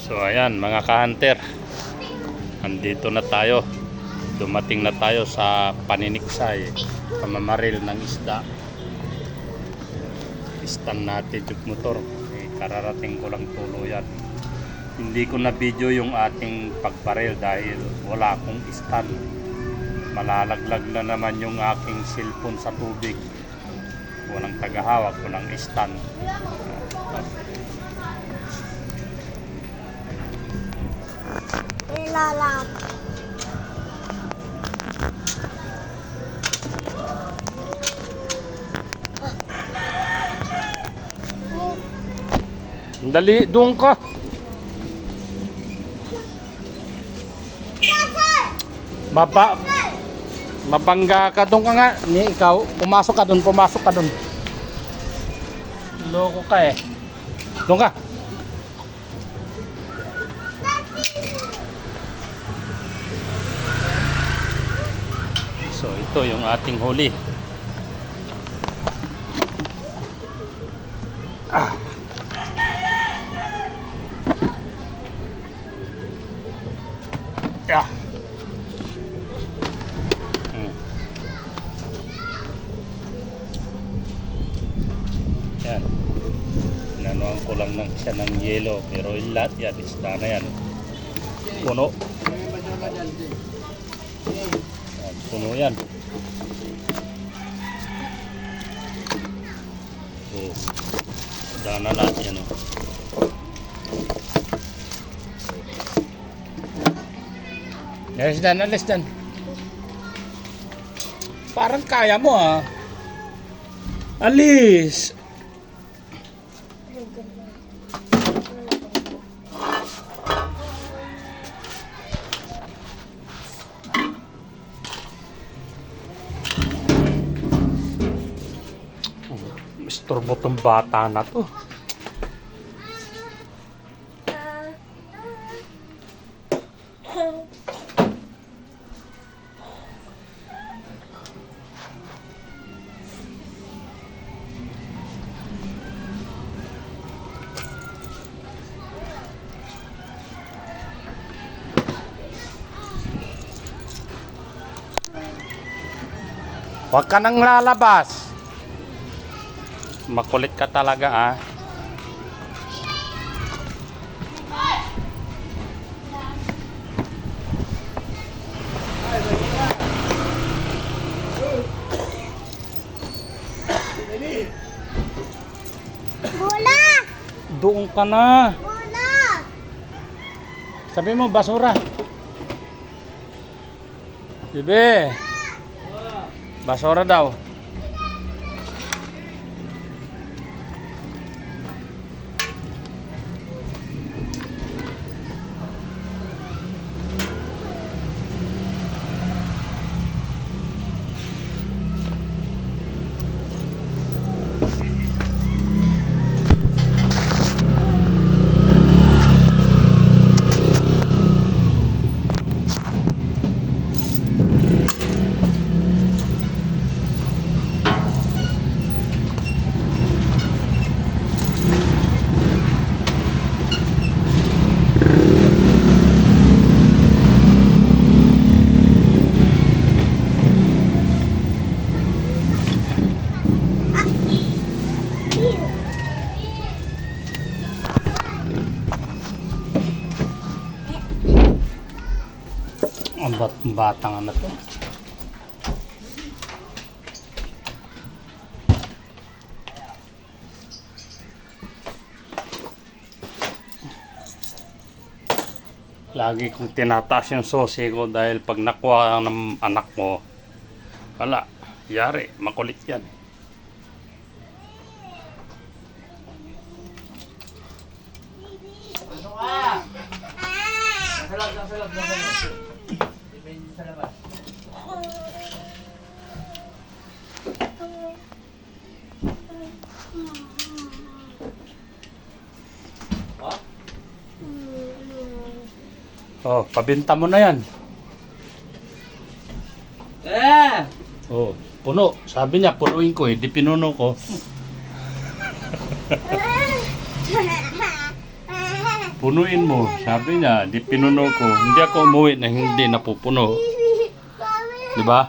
So ayan mga ka-hunter, andito na tayo. Dumating na tayo sa Paniniksay, pamamaril ng isda. Istan natin yung motor. Kararating ko lang tuluyan. Hindi ko na video yung ating pagbaril dahil wala akong istan. Malalaglag na naman yung aking cellphone sa tubig. Walang tagahawak, walang istan. Nilalang. Dali, doon ka. Mabangga ka doon ka nga. Ni ikaw, pumasok ka doon. Loko ka eh. Doon ka. So ito yung ating huli. Yeah. Yan. Inanuhan ko lang siya ng yelo, pero lahat yan, isda na yan. Puno. Yan, puno yan. Oh, isda na lahat yan. Oh. Alis dan. Parang kaya mo ah. Alis. Istorbo tong bata na to. Huwag ka nang lalabas. Makulit ka talaga ah. Bola! Doon ka na. Bola! Sabi mo basura. Bibe. Basura daw. Ang batang ano to. Lagi kong tinataas yung sosi ko dahil pag nakuha ng anak mo, wala, yari, makulit yan. Salag. Depende sa labas. Oh, pabenta mo na yan. Oh, puno. Sabi niya, punuin ko eh. Di pinuno ko. Punuin mo. Sabi niya, di pinuno ko. Hindi ako umuwi na hindi napupuno. Di ba?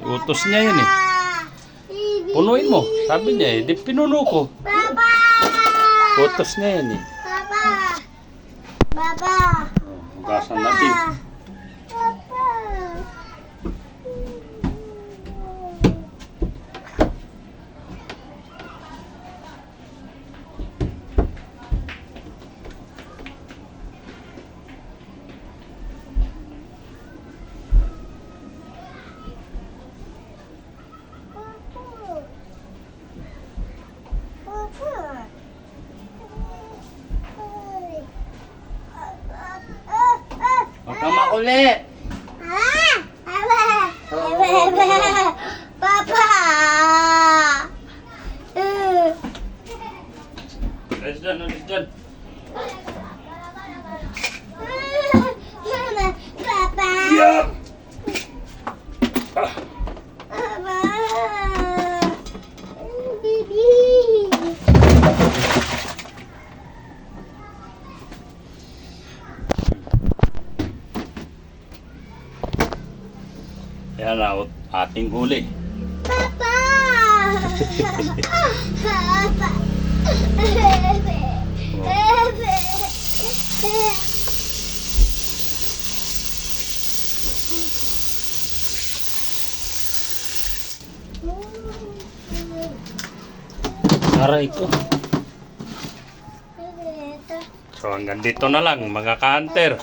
Utos niya yun eh. Punuin mo. Sabi niya eh, di pinuno ko. Papa! Utos niya yun eh. Papa! Papa! Hugasan natin. Papa! Huwag kang makulit. Papa! Alis dyan, alis dyan. Papa! Yeah. Papa! Bibi! Yan na, ating huli. Papa! Papa! Aray ko. So hanggang dito na lang mga ka-hunter.